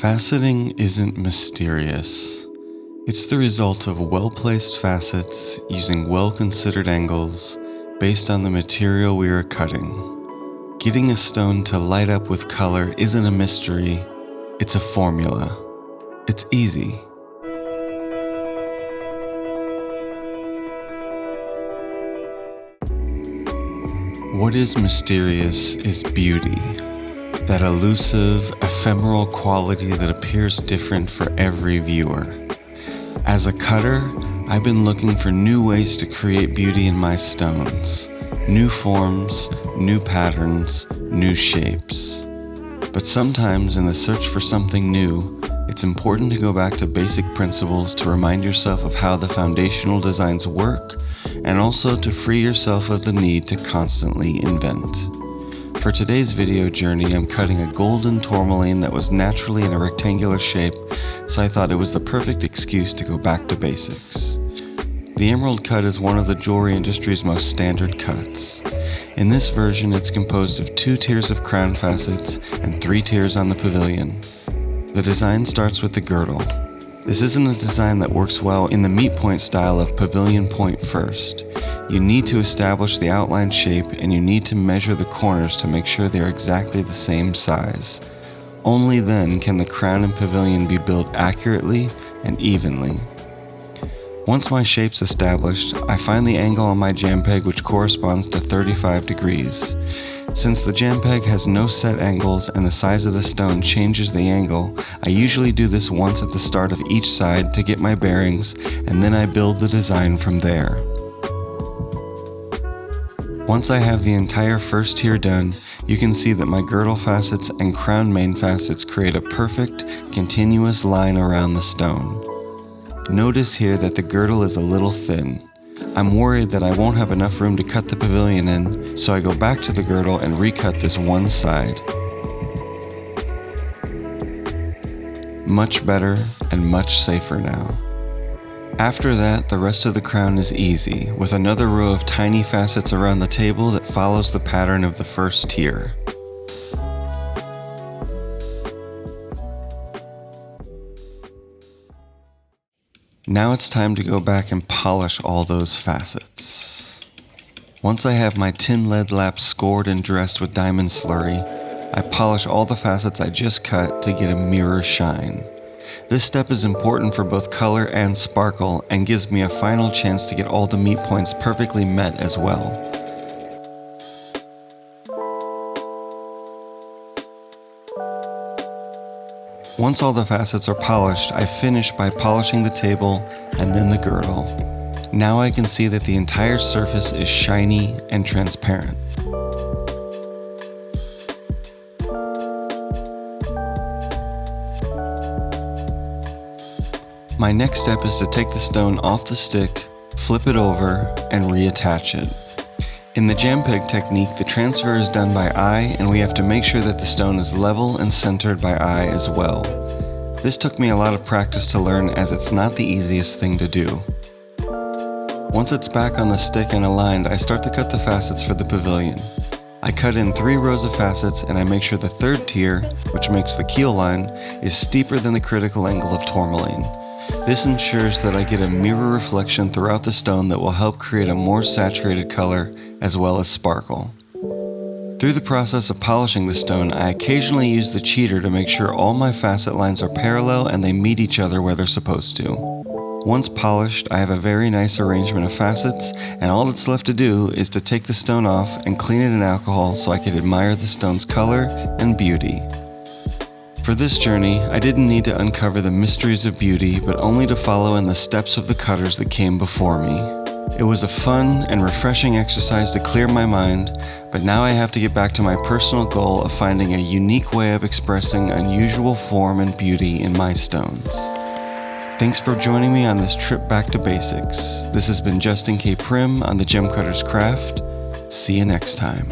Faceting isn't mysterious. It's the result of well-placed facets using well-considered angles based on the material we are cutting. Getting a stone to light up with color isn't a mystery, it's a formula. It's easy. What is mysterious is beauty. That elusive, ephemeral quality that appears different for every viewer. As a cutter, I've been looking for new ways to create beauty in my stones. New forms, new patterns, new shapes. But sometimes in the search for something new, it's important to go back to basic principles to remind yourself of how the foundational designs work, and also to free yourself of the need to constantly invent. For today's video journey, I'm cutting a golden tourmaline that was naturally in a rectangular shape, so I thought it was the perfect excuse to go back to basics. The emerald cut is one of the jewelry industry's most standard cuts. In this version, it's composed of 2 tiers of crown facets and 3 tiers on the pavilion. The design starts with the girdle. This isn't a design that works well in the meat point style of pavilion point first. You need to establish the outline shape and you need to measure the corners to make sure they are exactly the same size. Only then can the crown and pavilion be built accurately and evenly. Once my shape's established, I find the angle on my jam peg which corresponds to 35 degrees. Since the jam peg has no set angles and the size of the stone changes the angle, I usually do this once at the start of each side to get my bearings, and then I build the design from there. Once I have the entire first tier done, you can see that my girdle facets and crown main facets create a perfect, continuous line around the stone. Notice here that the girdle is a little thin. I'm worried that I won't have enough room to cut the pavilion in, so I go back to the girdle and recut this one side. Much better and much safer now. After that, the rest of the crown is easy, with another row of tiny facets around the table that follows the pattern of the first tier. Now it's time to go back and polish all those facets. Once I have my tin lead lap scored and dressed with diamond slurry, I polish all the facets I just cut to get a mirror shine. This step is important for both color and sparkle and gives me a final chance to get all the meat points perfectly met as well. Once all the facets are polished, I finish by polishing the table and then the girdle. Now I can see that the entire surface is shiny and transparent. My next step is to take the stone off the stick, flip it over, and reattach it. In the jam peg technique, the transfer is done by eye, and we have to make sure that the stone is level and centered by eye as well. This took me a lot of practice to learn, as it's not the easiest thing to do. Once it's back on the stick and aligned, I start to cut the facets for the pavilion. I cut in 3 rows of facets, and I make sure the 3rd tier, which makes the keel line, is steeper than the critical angle of tourmaline. This ensures that I get a mirror reflection throughout the stone that will help create a more saturated color as well as sparkle. Through the process of polishing the stone, I occasionally use the cheater to make sure all my facet lines are parallel and they meet each other where they're supposed to. Once polished, I have a very nice arrangement of facets, and all that's left to do is to take the stone off and clean it in alcohol so I can admire the stone's color and beauty. For this journey, I didn't need to uncover the mysteries of beauty, but only to follow in the steps of the cutters that came before me. It was a fun and refreshing exercise to clear my mind, but now I have to get back to my personal goal of finding a unique way of expressing unusual form and beauty in my stones. Thanks for joining me on this trip back to basics. This has been Justin K. Prim on the Gem Cutter's Craft. See you next time.